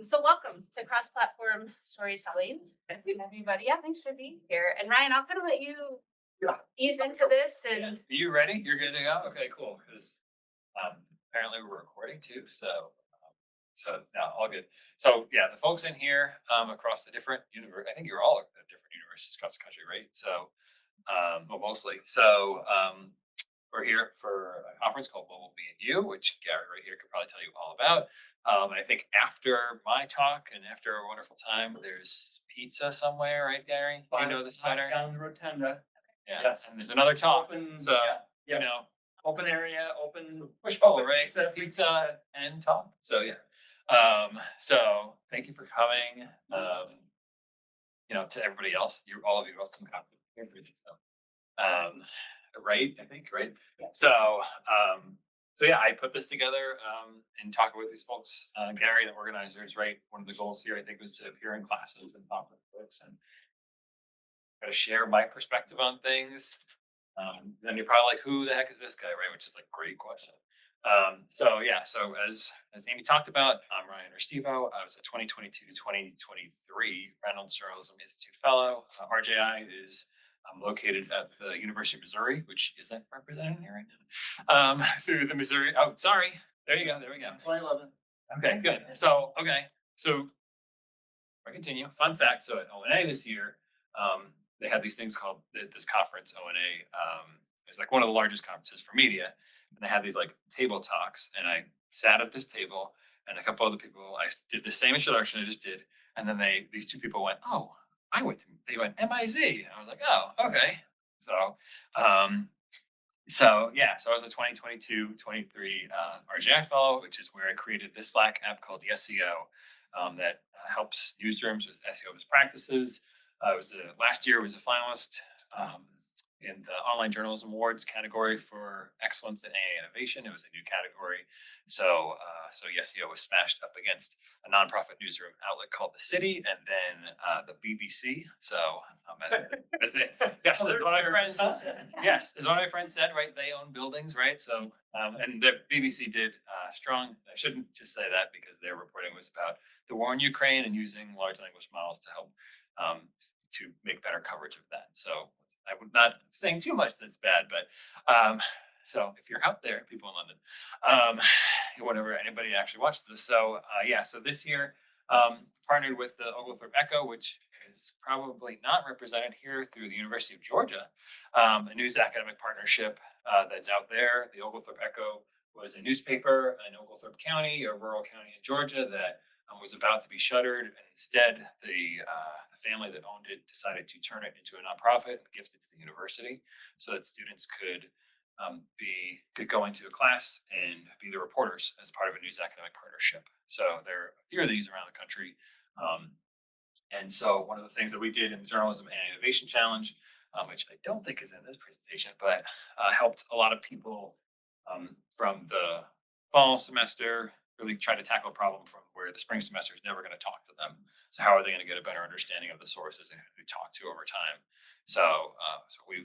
So welcome to cross-platform storytelling, everybody. Yeah, thanks for being here. And Ryan, I'm gonna let you ease into this Yeah. and Are you ready? You're good to go? Okay, cool. Because apparently we're recording too. So no, all good. So yeah, the folks in here across the different I think you're all at different universities across the country, right? So well, mostly. We're here for a conference called Me&You, which Gary right here could probably tell you all about. And I think after my talk and after a wonderful time, there's pizza somewhere, right, Gary? You know this better. Down the rotunda. Yeah. Yes. And there's another talk. Open, So yeah. you know, Open area, open push oh, button, right. pizza, Pizza and talk. So yeah. So thank you for coming. To everybody else, all of you else can come. Um, right, I think, right. So yeah, I put this together and talking with these folks. Gary, the organizers, right. One of the goals here, I think, was to appear in classes and talk with folks and kind of share my perspective on things. Then you're probably like, who the heck is this guy, right? Which is like great question. So yeah, so as Amy talked about, I'm Ryan Restivo. I was a 2022-2023 Reynolds Journalism Institute Fellow. RJI is located at the University of Missouri, which isn't represented here right now. Through the Missouri. Oh, sorry. There you go. There we go. 2011. Okay, good. So I continue. Fun fact. So at ONA this year, they had these things called this conference. ONA is like one of the largest conferences for media, and they had these like table talks. And I sat at this table, and a couple other people. I did the same introduction I just did, and then these two people went, "Oh, They went MIZ." I was like, "Oh, okay." Um, so I was a 2022-23 RJI fellow, which is where I created this Slack app called YESEO that helps newsrooms with SEO best practices. Last year was a finalist in the Online Journalism Awards category for excellence in AI innovation. It was a new category, so YESEO was smashed up against a nonprofit newsroom outlet called The City, and then the BBC. Yes, that's what my friends. Yes, as one of my friends said, right? They own buildings, right? So, and the BBC did strong. I shouldn't just say that because their reporting was about the war in Ukraine and using large language models to help to make better coverage of that. So I would not saying too much that's bad, but so if you're out there, people in London, whenever anybody actually watches this, so this year partnered with the Oglethorpe Echo, which is probably not represented here through the University of Georgia, a news academic partnership that's out there. The Oglethorpe Echo was a newspaper in Oglethorpe County, a rural county in Georgia that was about to be shuttered, and instead the family that owned it decided to turn it into a nonprofit and gift it to the university so that students could go into a class and be the reporters as part of a news academic partnership. So there are a few of these around the country. And so one of the things that we did in the JournalismAI Innovation Challenge, which I don't think is in this presentation, but helped a lot of people from the fall semester really try to tackle a problem from where the spring semester is never going to talk to them. So how are they going to get a better understanding of the sources and who they talk to over time? So we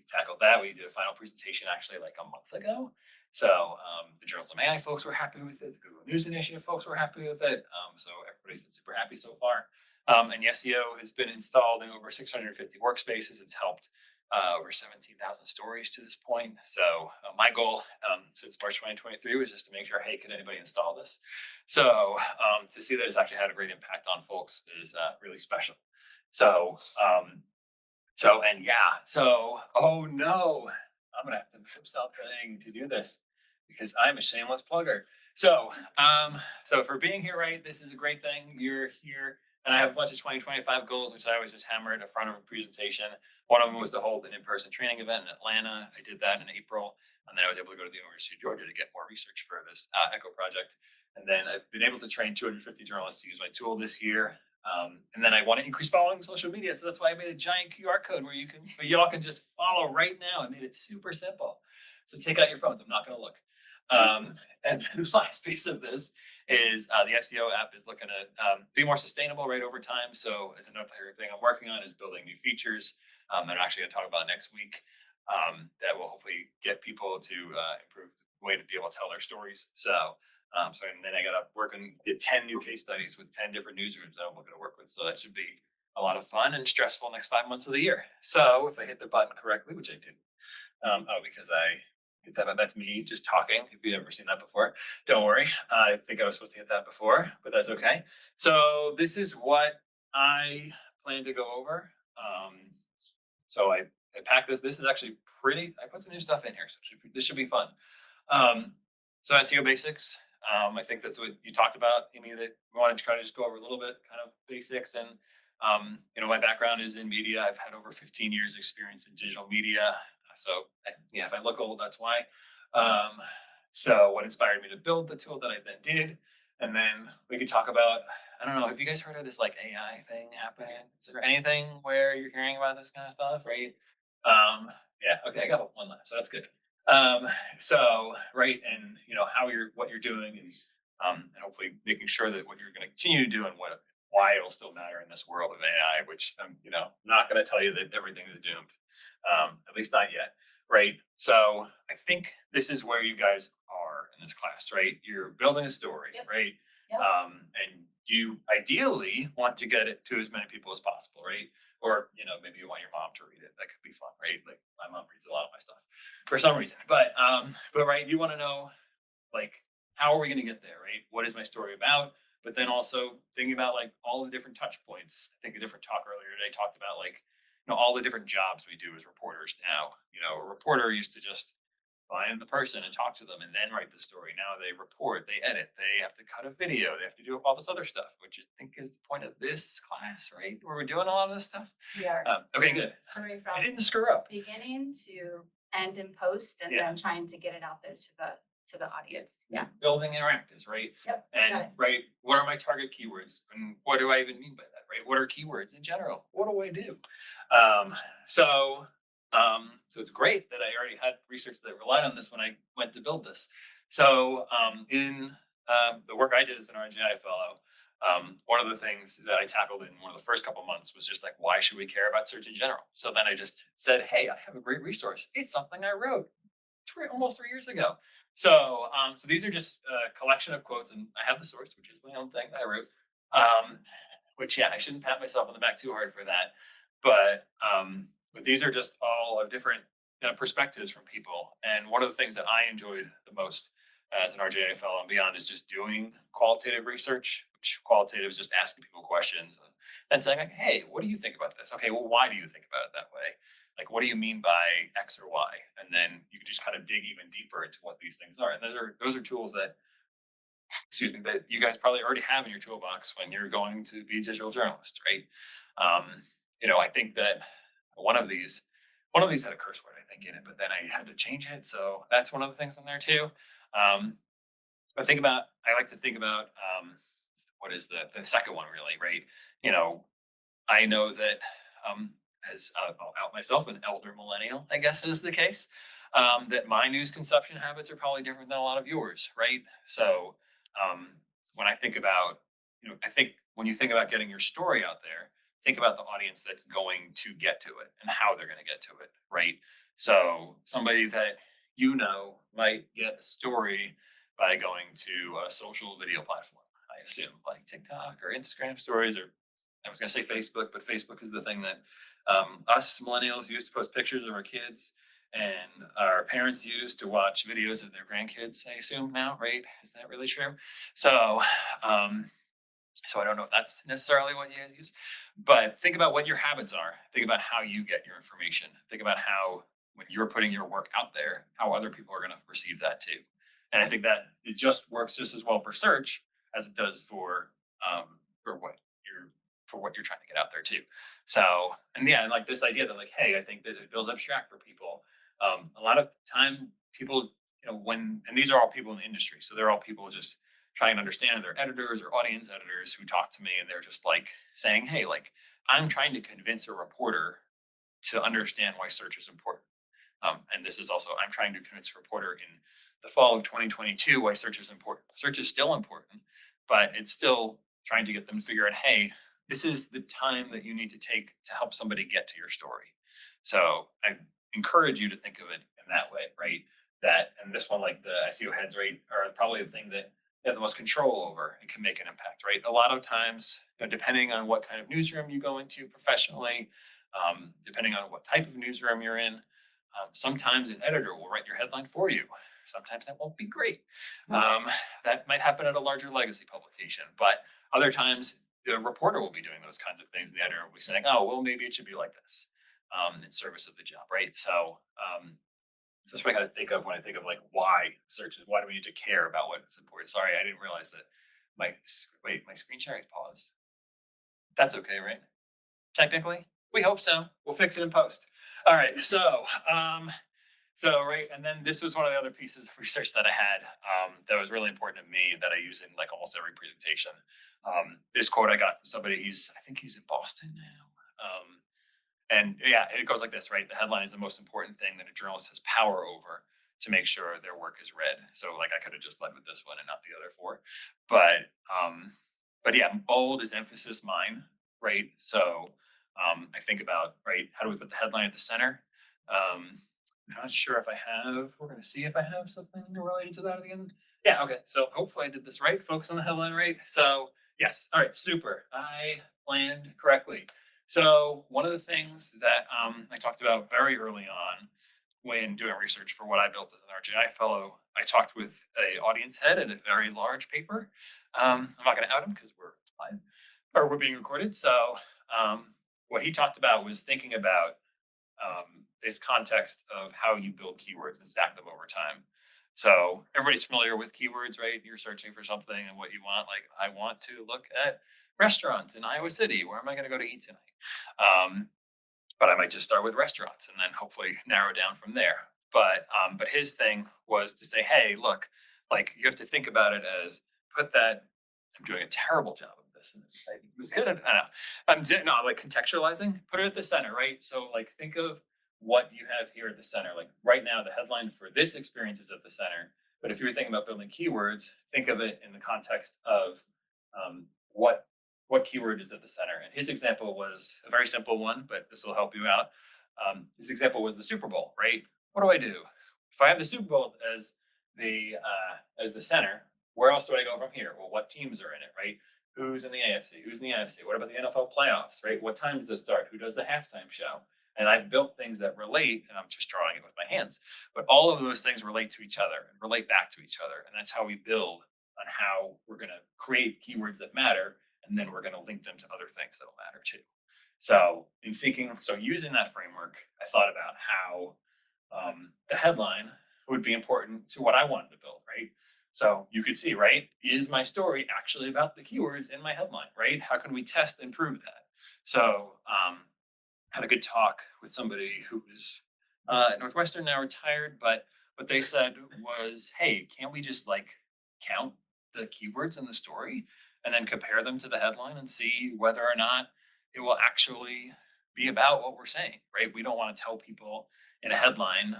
tackled that. We did a final presentation actually like a month ago. So the Journalism AI folks were happy with it. The Google News Initiative folks were happy with it. So everybody's been super happy so far. And YESEO has been installed in over 650 workspaces. It's helped over 17,000 stories to this point. So my goal since March 2023 was just to make sure, hey, can anybody install this? So to see that it's actually had a great impact on folks is really special. Oh no, I'm gonna have to stop trying to do this because I'm a shameless plugger. So for being here, right, this is a great thing. You're here, and I have a bunch of 2025 goals, which I always just hammer at the front of a presentation. One of them was to hold an in-person training event in Atlanta. I did that in April, and then I was able to go to the University of Georgia to get more research for this Echo project. And then I've been able to train 250 journalists to use my tool this year. And then I want to increase following social media. So that's why I made a giant QR code where y'all can just follow right now. I made it super simple. So take out your phones. I'm not going to look. And then the last piece of this is the SEO app is looking to be more sustainable right over time. So as another thing I'm working on is building new features that I'm actually going to talk about next week that will hopefully get people to improve the way to be able to tell their stories. So So and then I got to work and get 10 new case studies with 10 different newsrooms that I'm looking to work with. So that should be a lot of fun and stressful next 5 months of the year. So if I hit the button correctly, which I did, because I hit that, that's me just talking. If you've never seen that before, don't worry. I think I was supposed to hit that before, but that's okay. So this is what I plan to go over. So I packed this. This is actually pretty. I put some new stuff in here, so this should be fun. So SEO basics. I think that's what you talked about. Amy, that we wanted to try to just go over a little bit, kind of basics. And my background is in media. I've had over 15 years experience in digital media. So yeah, if I look old, that's why. So what inspired me to build the tool that I then did, and then we could talk about. I don't know. Have you guys heard of this like AI thing happening? Is there anything where you're hearing about this kind of stuff? Right. Yeah. Okay. I got one last. So that's good. Right. And what you're doing and hopefully making sure that what you're going to continue to do and why it'll still matter in this world of AI, which I'm, not going to tell you that everything is doomed. At least not yet. Right. So I think this is where you guys are in this class, right? You're building a story, Yep. right? Yep. And you ideally want to get it to as many people as possible, right? Or, maybe you want your mom to read it. That could be fun, right? Like my mom reads a lot of my stuff for some reason, but right, you want to know, like, how are we going to get there, right? What is my story about? But then also thinking about like all the different touch points. I think a different talk earlier today talked about like, all the different jobs we do as reporters now. A reporter used to just find the person and talk to them and then write the story. Now they report, they edit, they have to cut a video, they have to do all this other stuff, which I think is the point of this class, right? Where we're doing a lot of this stuff. We are. Okay, good. Story I from didn't screw up. beginning to end in post, and Yeah. then trying to get it out there to the audience. Yeah. Building interactives, right? Yep. And got it. right, what are my target keywords? And what do I even mean by that, right? What are keywords in general? What do I do? So it's great that I already had research that relied on this when I went to build this. So in the work I did as an RJI fellow, one of the things that I tackled in one of the first couple of months was just like, why should we care about search in general? So then I just said, hey, I have a great resource. It's something I wrote almost 3 years ago. So these are just a collection of quotes, and I have the source, which is my own thing that I wrote. Which I shouldn't pat myself on the back too hard for that. But these are just all of different perspectives from people. And one of the things that I enjoyed the most as an RJA fellow and beyond is just doing qualitative research, which qualitative is just asking people questions and saying like, hey, what do you think about this? Okay, well, why do you think about it that way? Like, what do you mean by X or Y? And then you can just kind of dig even deeper into what these things are. And those are tools that, that you guys probably already have in your toolbox when you're going to be a digital journalist, right? I think that one of these had a curse word, I think, in it, but then I had to change it. So that's one of the things in there too. I like to think about what is the second one really, right? I know that as I'll out myself, an elder millennial, I guess is the case, that my news consumption habits are probably different than a lot of yours, right? So when I think about, I think when you think about getting your story out there, think about the audience that's going to get to it and how they're going to get to it, right? So somebody that might get the story by going to a social video platform, I assume, like TikTok or Instagram stories, or I was going to say Facebook, but Facebook is the thing that us millennials use to post pictures of our kids and our parents use to watch videos of their grandkids, I assume now, right? Is that really true? So, so I don't know if that's necessarily what you guys use, but think about what your habits are. Think about how you get your information. Think about how, when you're putting your work out there, how other people are going to receive that too. And I think that it just works just as well for search as it does for what you're trying to get out there too. So, and yeah, and like this idea that like, hey, I think that it feels abstract for people. A lot of time people, and these are all people in the industry. So they're all people just trying to understand. They're editors or audience editors who talk to me and they're just like saying, hey, like I'm trying to convince a reporter to understand why search is important. And this is also, I'm trying to convince a reporter in the fall of 2022 why search is important. Search is still important, but it's still trying to get them to figure out, hey, this is the time that you need to take to help somebody get to your story. So I encourage you to think of it in that way, right? And this one, like the SEO heads, right, are probably the thing that they have the most control over and can make an impact, right? A lot of times, depending on what kind of newsroom you go into professionally, depending on what type of newsroom you're in, sometimes an editor will write your headline for you. Sometimes that won't be great. That might happen at a larger legacy publication, but other times the reporter will be doing those kinds of things. And the editor will be saying, oh, well, maybe it should be like this in service of the job, right? So that's what I kind of think of when I think of like why searches, why do we need to care about what's important? Sorry, I didn't realize that my screen sharing is paused. That's okay, right? Technically, we hope so. We'll fix it in post. All right, so right, and then this was one of the other pieces of research that I had that was really important to me that I use in like almost every presentation. This quote I got from somebody, I think he's in Boston now. And yeah, it goes like this, right? The headline is the most important thing that a journalist has power over to make sure their work is read. So like I could have just led with this one and not the other four. But yeah, bold is emphasis mine, right? So I think about, right, how do we put the headline at the center? I'm not sure if I have, we're going to see if I have something related to that at the end. Yeah, okay. So hopefully I did this right. Focus on the headline, right? So yes, all right, super. I planned correctly. So one of the things that I talked about very early on when doing research for what I built as an RJI fellow, I talked with an audience head at a very large paper. I'm not going to out him because we're live or we're being recorded. So what he talked about was thinking about this context of how you build keywords and stack them over time. So everybody's familiar with keywords, right? You're searching for something and what you want. Like, I want to look at restaurants in Iowa City. Where am I going to go to eat tonight? But I might just start with restaurants and then hopefully narrow down from there. But his thing was to say, hey, look, like you have to think about it as put that. I'm doing a terrible job of this. I was good at, I know. I'm not like contextualizing. Put it at the center, right? So like think of what you have here at the center. Like right now, the headline for this experience is at the center. But if you're thinking about building keywords, think of it in the context of what keyword is at the center. And his example was a very simple one, but this will help you out. His example was the Super Bowl, right? What do? If I have the Super Bowl as the center, where else do I go from here? Well, what teams are in it, right? Who's in the AFC? Who's in the NFC? What about the NFL playoffs, right? What time does it start? Who does the halftime show? And I've built things that relate, and I'm just drawing it with my hands, but all of those things relate to each other and relate back to each other. And that's how we build on how we're going to create keywords that matter. And then we're going to link them to other things that'll matter too. So using that framework, I thought about how the headline would be important to what I wanted to build, right? So you could see, right, is my story actually about the keywords in my headline, right? How can we test and prove that? So had a good talk with somebody who was at Northwestern, now retired, but what they said was, hey, can't we just like count the keywords in the story and then compare them to the headline and see whether or not it will actually be about what we're saying, right? We don't want to tell people in a headline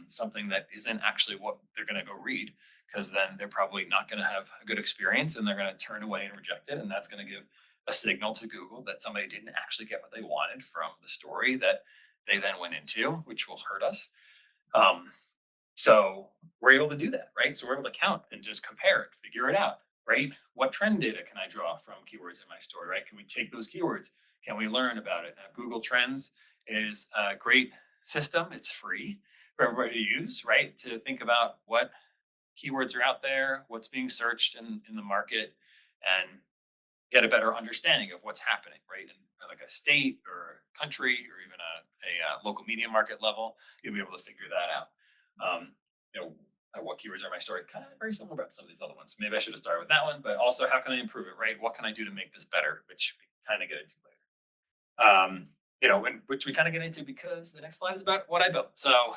something that isn't actually what they're going to go read, because then they're probably not going to have a good experience and they're going to turn away and reject it. And that's going to give a signal to Google that somebody didn't actually get what they wanted from the story that they then went into, which will hurt us. So we're able to do that, right? So we're able to count and just compare it, figure it out, right? What trend data can I draw from keywords in my story, right? Can we take those keywords? Can we learn about it? Now, Google Trends is a great system. It's free for everybody to use, right? To think about what keywords are out there, what's being searched in the market, and get a better understanding of what's happening, right? In like a state or a country or even a local media market level, you'll be able to figure that out. What keywords are my story? Kind of very similar about some of these other ones. Maybe I should have started with that one, but also how can I improve it, right? What can I do to make this better? Which we kind of get into later. Which we kind of get into because the next slide is about what I built. So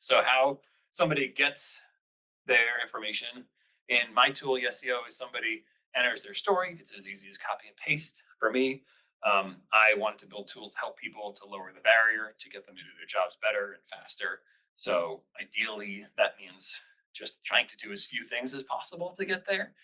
how somebody gets their information in my tool, YESEO, is somebody enters their story. It's as easy as copy and paste. For me, I wanted to build tools to help people to lower the barrier, to get them to do their jobs better and faster. So ideally, that means just trying to do as few things as possible to get there.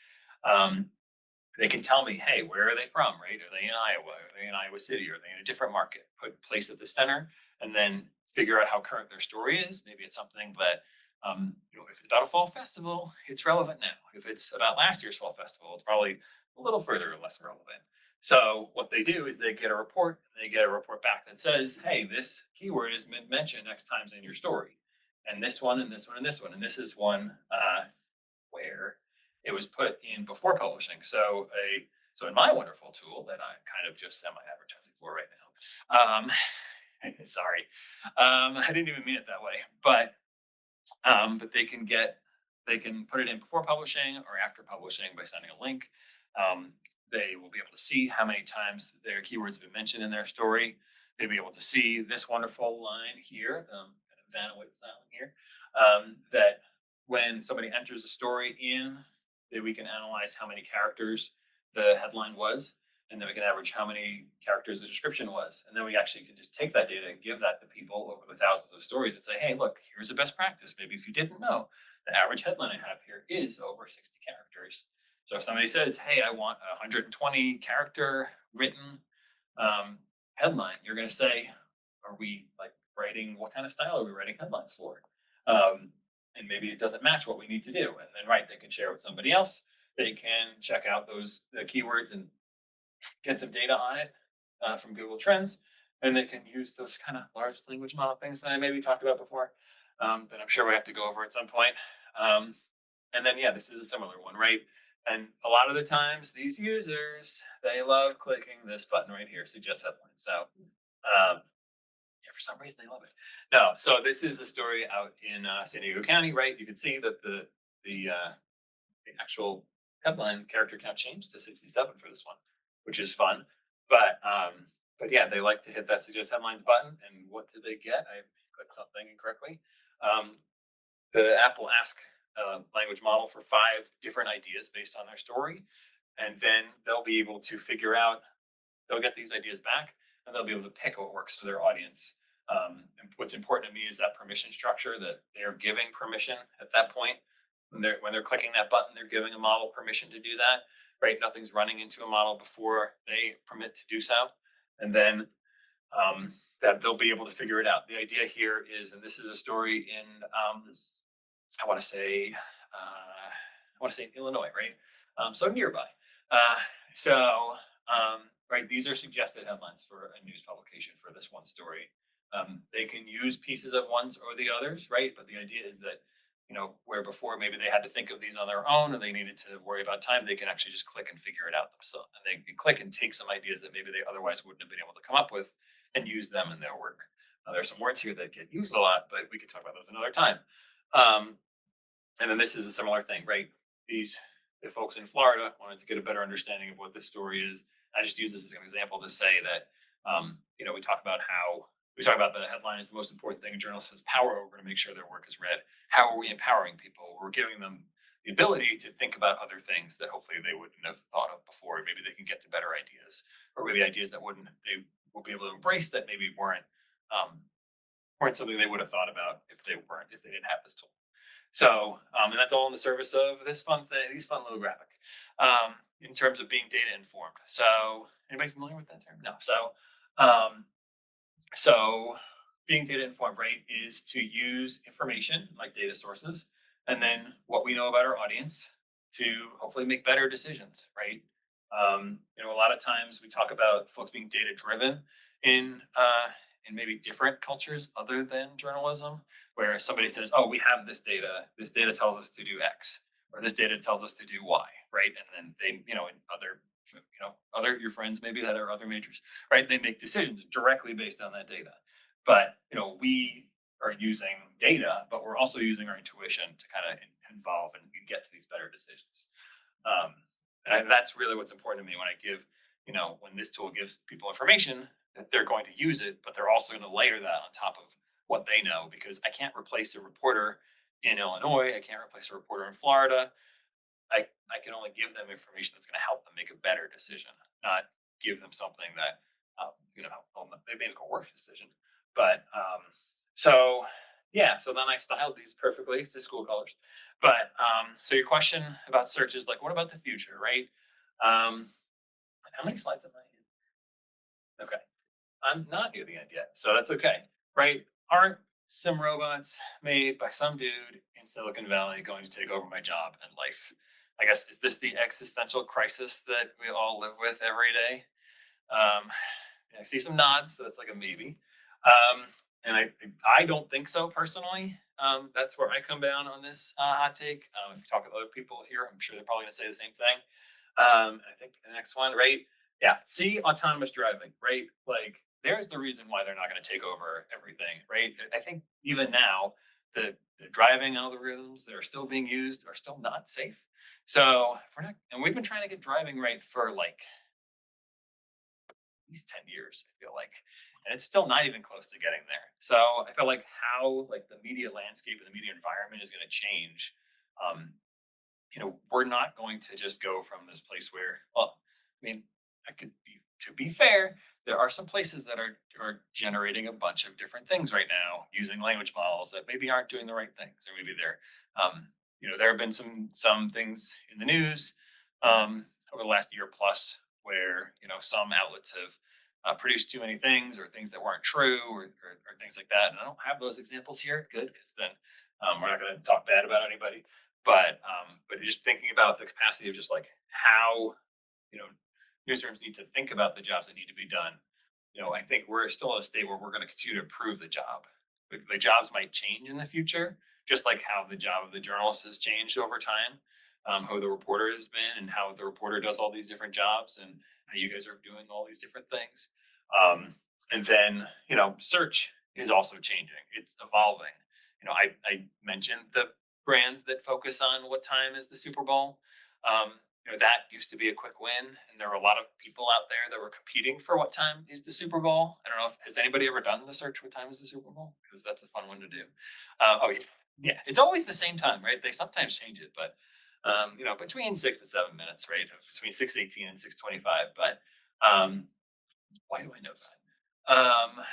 They can tell me, hey, where are they from, right? Are they in Iowa? Are they in Iowa City? Are they in a different market? Put place at the center and then figure out how current their story is. Maybe it's something that If it's about a fall festival, it's relevant now. If it's about last year's fall festival, it's probably a little further less relevant. So what they do is they get a report, and they get a report back that says, hey, this keyword has been mentioned X times in your story. And this one, and this one, and this one. And this is one where it was put in before publishing. So in my wonderful tool that I'm kind of just semi-advertising for right now. Sorry. I didn't even mean it that way. But they can put it in before publishing or after publishing by sending a link. They will be able to see how many times their keywords have been mentioned in their story. They'll be able to see this wonderful line here, kind of Vanna White style here, that when somebody enters a story in, that we can analyze how many characters the headline was, and then we can average how many characters the description was. And then we actually can just take that data and give that to people over the thousands of stories and say, hey, look, here's a best practice. Maybe if you didn't know, the average headline I have here is over 60 characters. So if somebody says, hey, I want a 120 character written headline, you're going to say, are we like writing, what kind of style are we writing headlines for? And maybe it doesn't match what we need to do. And then, right, they can share with somebody else. They can check out the keywords and get some data on it from Google Trends, and they can use those kind of large language model things that I maybe talked about before, that I'm sure we have to go over at some point. And then, yeah, this is a similar one, right? And a lot of the times, these users, they love clicking this button right here, suggest headline. So, yeah, for some reason, they love it. No, so this is a story out in San Diego County, right? You can see that the actual headline character count changed to 67 for this one, which is fun. But yeah, they like to hit that suggest headlines button. And what did they get? I clicked something incorrectly. The app will ask a language model for 5 different ideas based on their story, and then they'll be able to figure out. They'll get these ideas back, and they'll be able to pick what works for their audience. And what's important to me is that permission structure, that they're giving permission at that point. When they're clicking that button, they're giving a model permission to do that, right? Nothing's running into a model before they permit to do so. And then that they'll be able to figure it out. The idea here is, and this is a story in, I want to say in Illinois, right? So nearby. So right, these are suggested headlines for a news publication for this one story. They can use pieces of ones or the others, right? But the idea is that, where before maybe they had to think of these on their own and they needed to worry about time, they can actually just click and figure it out themselves. And they can click and take some ideas that maybe they otherwise wouldn't have been able to come up with and use them in their work. There's some words here that get used a lot, but we could talk about those another time. And then this is a similar thing, right? The folks in Florida wanted to get a better understanding of what this story is. I just use this as an example to say that, we talk about the headline is the most important thing a journalist has power over to make sure their work is read. How are we empowering people? We're giving them the ability to think about other things that hopefully they wouldn't have thought of before. Maybe they can get to better ideas, or maybe ideas that they will be able to embrace that maybe weren't something they would have thought about if they didn't have this tool. So, and that's all in the service of this fun thing, these fun little graphic, in terms of being data informed. So, anybody familiar with that term? No. So being data informed, right, is to use information like data sources, and then what we know about our audience to hopefully make better decisions, right? A lot of times we talk about folks being data driven in maybe different cultures other than journalism, where somebody says, "Oh, we have this data. This data tells us to do X, or this data tells us to do Y," right? And then they, in other your friends maybe that are other majors, right? They make decisions directly based on that data. But we are using data, but we're also using our intuition to kind of involve and get to these better decisions. And that's really what's important to me when I give, when this tool gives people information, that they're going to use it, but they're also going to layer that on top of what they know, because I can't replace a reporter in Illinois. I can't replace a reporter in Florida. I can only give them information that's going to help them make a better decision, not give them something that, help them maybe make a worse decision. But so then I styled these perfectly to school colors. But so your question about search is like, what about the future, right? How many slides am I in? Okay. I'm not near the end yet, so that's okay, right? some robots made by some dude in Silicon Valley going to take over my job and life. I guess, is this the existential crisis that we all live with every day? Um, I see some nods, so it's like a maybe. Um, and I don't think so personally. That's where I come down on this hot take. If you talk to other people here, I'm sure they're probably going to say the same thing. I think the next one, right? Yeah, see autonomous driving, right? Like, there's the reason why they're not going to take over everything, right? I think even now, the driving algorithms that are still being used are still not safe. So if we're not, and we've been trying to get driving right for like least 10 years, I feel like. And it's still not even close to getting there. So I feel like how like the media landscape and the media environment is going to change. Um, we're not going to just go from this place where, well, I mean, I could be to be fair, there are some places that are generating a bunch of different things right now using language models that maybe aren't doing the right things, or maybe they're, there have been some things in the news over the last year plus where some outlets have produced too many things or things that weren't true or things like that. And I don't have those examples here. Good, because then we're not going to talk bad about anybody. But just thinking about the capacity of just like how you know newsrooms need to think about the jobs that need to be done. I think we're still in a state where we're going to continue to improve the job. The jobs might change in the future, just like how the job of the journalist has changed over time, who the reporter has been, and how the reporter does all these different jobs, and how you guys are doing all these different things. And then search is also changing. It's evolving. I mentioned the brands that focus on what time is the Super Bowl. That used to be a quick win, and there were a lot of people out there that were competing for what time is the Super Bowl. I don't know if has anybody ever done the search what time is the Super Bowl, because that's a fun one to do. Oh yeah, it's always the same time, right? They sometimes change it, but between 6 and 7 minutes, right? Between 6:18 and 6:25. But why do I know that?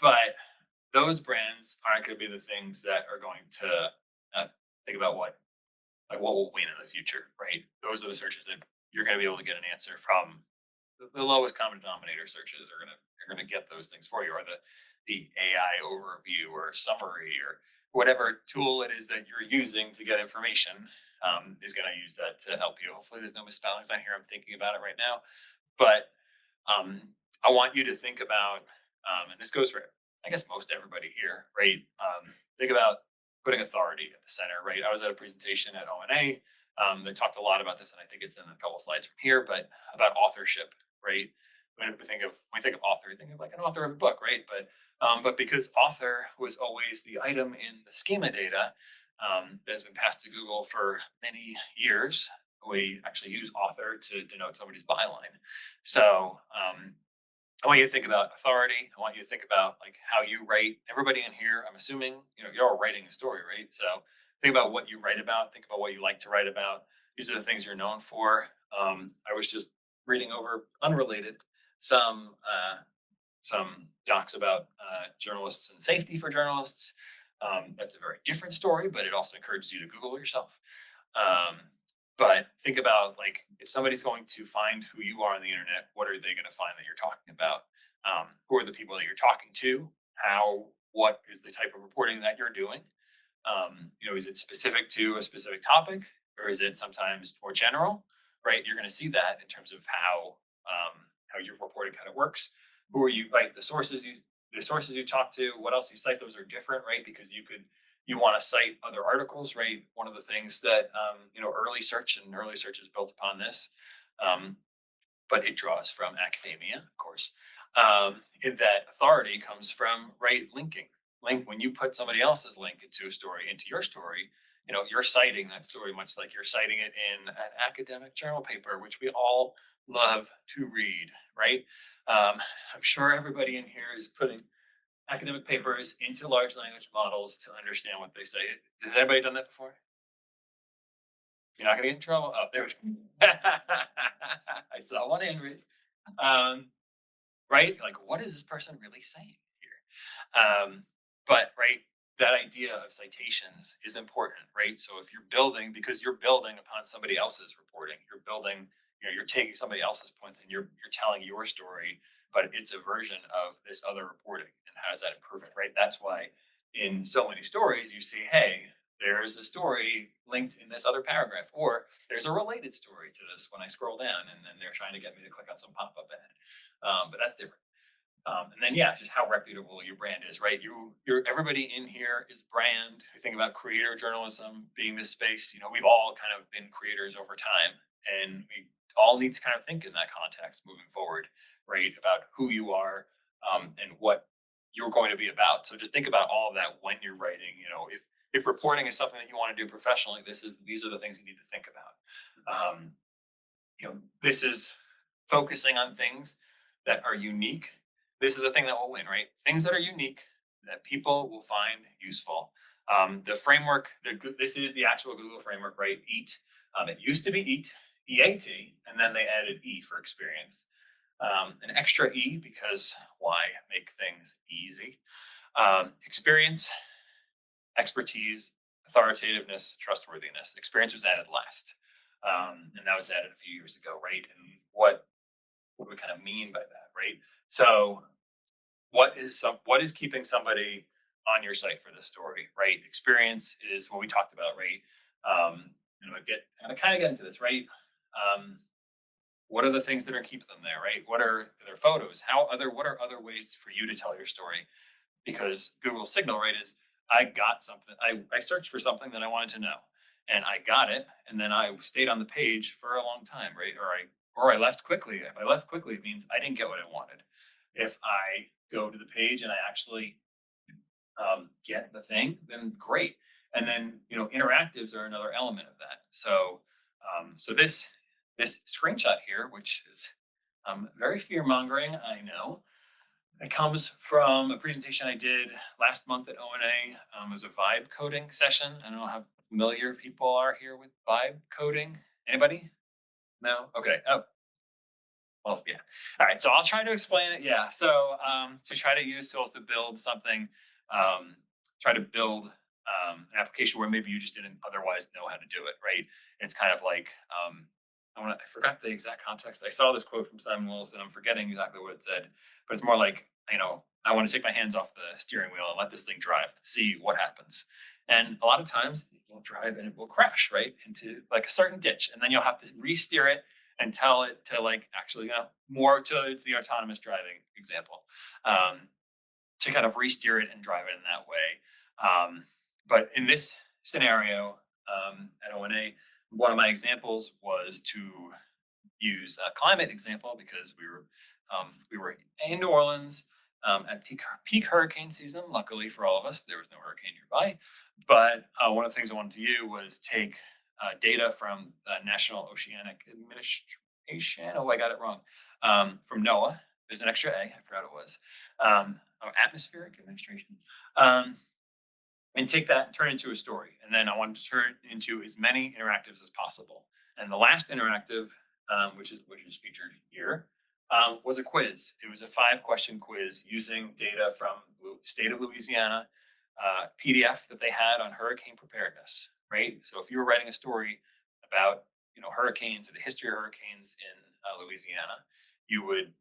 But those brands aren't going to be the things that are going to think about what will win in the future, right? Those are the searches that you're going to be able to get an answer from. The lowest common denominator searches are going to get those things for you, or the AI overview or summary or whatever tool it is that you're using to get information is going to use that to help you. Hopefully, there's no misspellings on here. I'm thinking about it right now, but I want you to think about, and this goes for, I guess, most everybody here, right? Think about putting authority at the center, right? I was at a presentation at ONA that talked a lot about this, and I think it's in a couple slides from here, but about authorship, right? When we think of author, think of like an author of a book, right? But because author was always the item in the schema data that has been passed to Google for many years, we actually use author to denote somebody's byline. So I want you to think about authority. I want you to think about like how you write. Everybody in here, I'm assuming, you're all writing a story, right? So think about what you write about. Think about what you like to write about. These are the things you're known for. I was just reading over, unrelated, some docs about journalists and safety for journalists. That's a very different story, but it also encourages you to Google yourself. Um, but think about like if somebody's going to find who you are on the internet, what are they going to find that you're talking about? Who are the people that you're talking to? What is the type of reporting that you're doing? Is it specific to a specific topic, or is it sometimes more general? Right? You're going to see that in terms of how your reporting kind of works. Who are you? Right? The sources you talk to, what else you cite, those are different, right? Because you want to cite other articles, right? One of the things that early search is built upon this, but it draws from academia, of course. In that authority comes from linking. When you put somebody else's link into a story, into your story, you're citing that story much like you're citing it in an academic journal paper, which we all love to read, right? I'm sure everybody in here is putting academic papers into large language models to understand what they say. Has anybody done that before? You're not gonna get in trouble. Oh, there we go. I saw one hand raised. Right? Like, what is this person really saying here? But that idea of citations is important, right? So if you're building, because you're building upon somebody else's reporting, you're building, you're taking somebody else's points and you're telling your story, but it's a version of this other reporting. And how does that improve it, right? That's why in so many stories, you see, hey, there's a story linked in this other paragraph, or there's a related story to this when I scroll down, and then they're trying to get me to click on some pop-up ad. But that's different. And then, yeah, just how reputable your brand is, right? You're everybody in here is brand. You think about creator journalism being this space. We've all kind of been creators over time, and we all need to kind of think in that context moving forward, right? About who you are, and what you're going to be about. So just think about all of that when you're writing. If reporting is something that you want to do professionally, these are the things you need to think about. This is focusing on things that are unique. This is the thing that will win, right? Things that are unique that people will find useful. The framework, this is the actual Google framework, right? EAT. It used to be EAT, EAT, and then they added E for experience. An extra E because why make things easy? Experience, expertise, authoritativeness, trustworthiness. Experience was added last. And that was added a few years ago, right? And what do we kind of mean by that, right? So what is keeping somebody on your site for this story, right? Experience is what we talked about, right? I kind of get into this, right? What are the things that are keeping them there, right? What are their photos? What are other ways for you to tell your story? Because Google's signal, right, is I got something. I searched for something that I wanted to know, and I got it, and then I stayed on the page for a long time, right? Or I left quickly. If I left quickly, it means I didn't get what I wanted. If I go to the page and I actually get the thing, then great. And then interactives are another element of that. So this screenshot here, which is very fear mongering, I know. It comes from a presentation I did last month at ONA. It was a vibe coding session. I don't know how familiar people are here with vibe coding. Anybody? No? Okay. Oh, well, yeah. All right. So I'll try to explain it. Yeah. So to try to use tools to build something, try to build an application where maybe you just didn't otherwise know how to do it. Right. It's kind of like I forgot the exact context. I saw this quote from Simon Willis, and I'm forgetting exactly what it said. But it's more like I want to take my hands off the steering wheel and let this thing drive and see what happens. And a lot of times it will drive and it will crash right into like a certain ditch, and then you'll have to re-steer it and tell it to like actually more to the autonomous driving example, to kind of re-steer it and drive it in that way. But in this scenario at ONA, one of my examples was to use a climate example because we were in New Orleans at peak hurricane season. Luckily for all of us, there was no hurricane nearby. But one of the things I wanted to do was take data from the National Oceanic Administration. Oh, I got it wrong. From NOAA. There's an extra A. I forgot it was. Atmospheric Administration. And take that and turn it into a story. And then I wanted to turn it into as many interactives as possible. And the last interactive, which is featured here, was a quiz. It was a 5-question quiz using data from the state of Louisiana, PDF that they had on hurricane preparedness, right? So if you were writing a story about hurricanes or the history of hurricanes in Louisiana, you would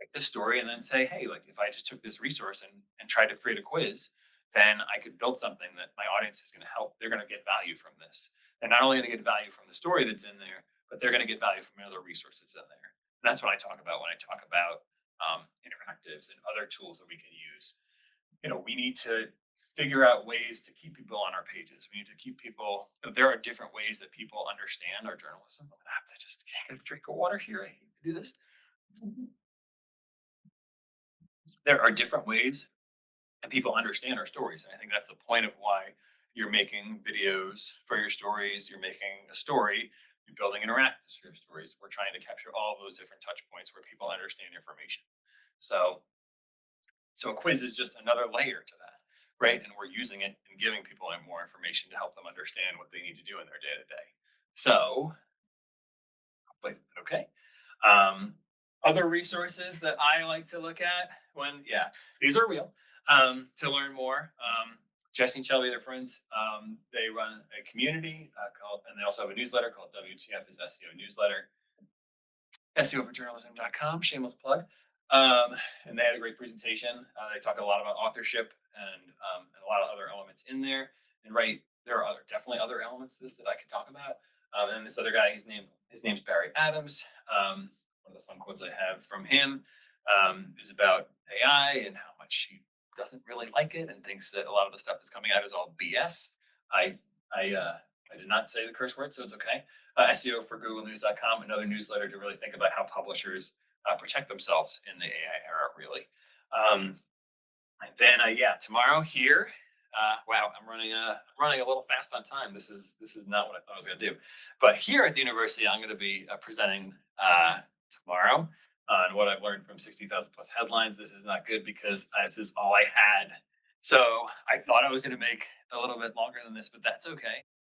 write this story and then say, hey, like if I just took this resource and tried to create a quiz, then I could build something that my audience is going to help. They're going to get value from this. They're not only going to get value from the story that's in there, but they're going to get value from other resources in there. And that's what I talk about when I talk about interactives and other tools that we can use. We need to figure out ways to keep people on our pages. We need to keep people. There are different ways that people understand our journalism. I'm going to have to just get a drink of water here. I hate to do this. There are different ways that people understand our stories. And I think that's the point of why you're making videos for your stories. You're making a story. You're building interactives for your stories. We're trying to capture all of those different touch points where people understand information. So a quiz is just another layer to that, right? And we're using it and giving people more information to help them understand what they need to do in their day to day. So, okay. Other resources that I like to look at these are real. To learn more, Jesse and Shelby, their friends, they run a community called, and they also have a newsletter called WTF is SEO newsletter. SEOforjournalism.com, shameless plug. And they had a great presentation. They talk a lot about authorship and a lot of other elements in there. And there are definitely other elements to this that I could talk about. And this other guy, his name's Barry Adams. One of the fun quotes I have from him is about AI and how much he doesn't really like it and thinks that a lot of the stuff that's coming out is all BS. I did not say the curse word, so it's okay. SEO for GoogleNews.com, another newsletter to really think about how publishers protect themselves in the AI era, really. And then, tomorrow here. Wow, I'm running a little fast on time. This is not what I thought I was going to do. But here at the university, I'm going to be presenting tomorrow on what I've learned from 60,000 plus headlines. This is not good because this is all I had. So I thought I was going to make a little bit longer than this, but that's okay.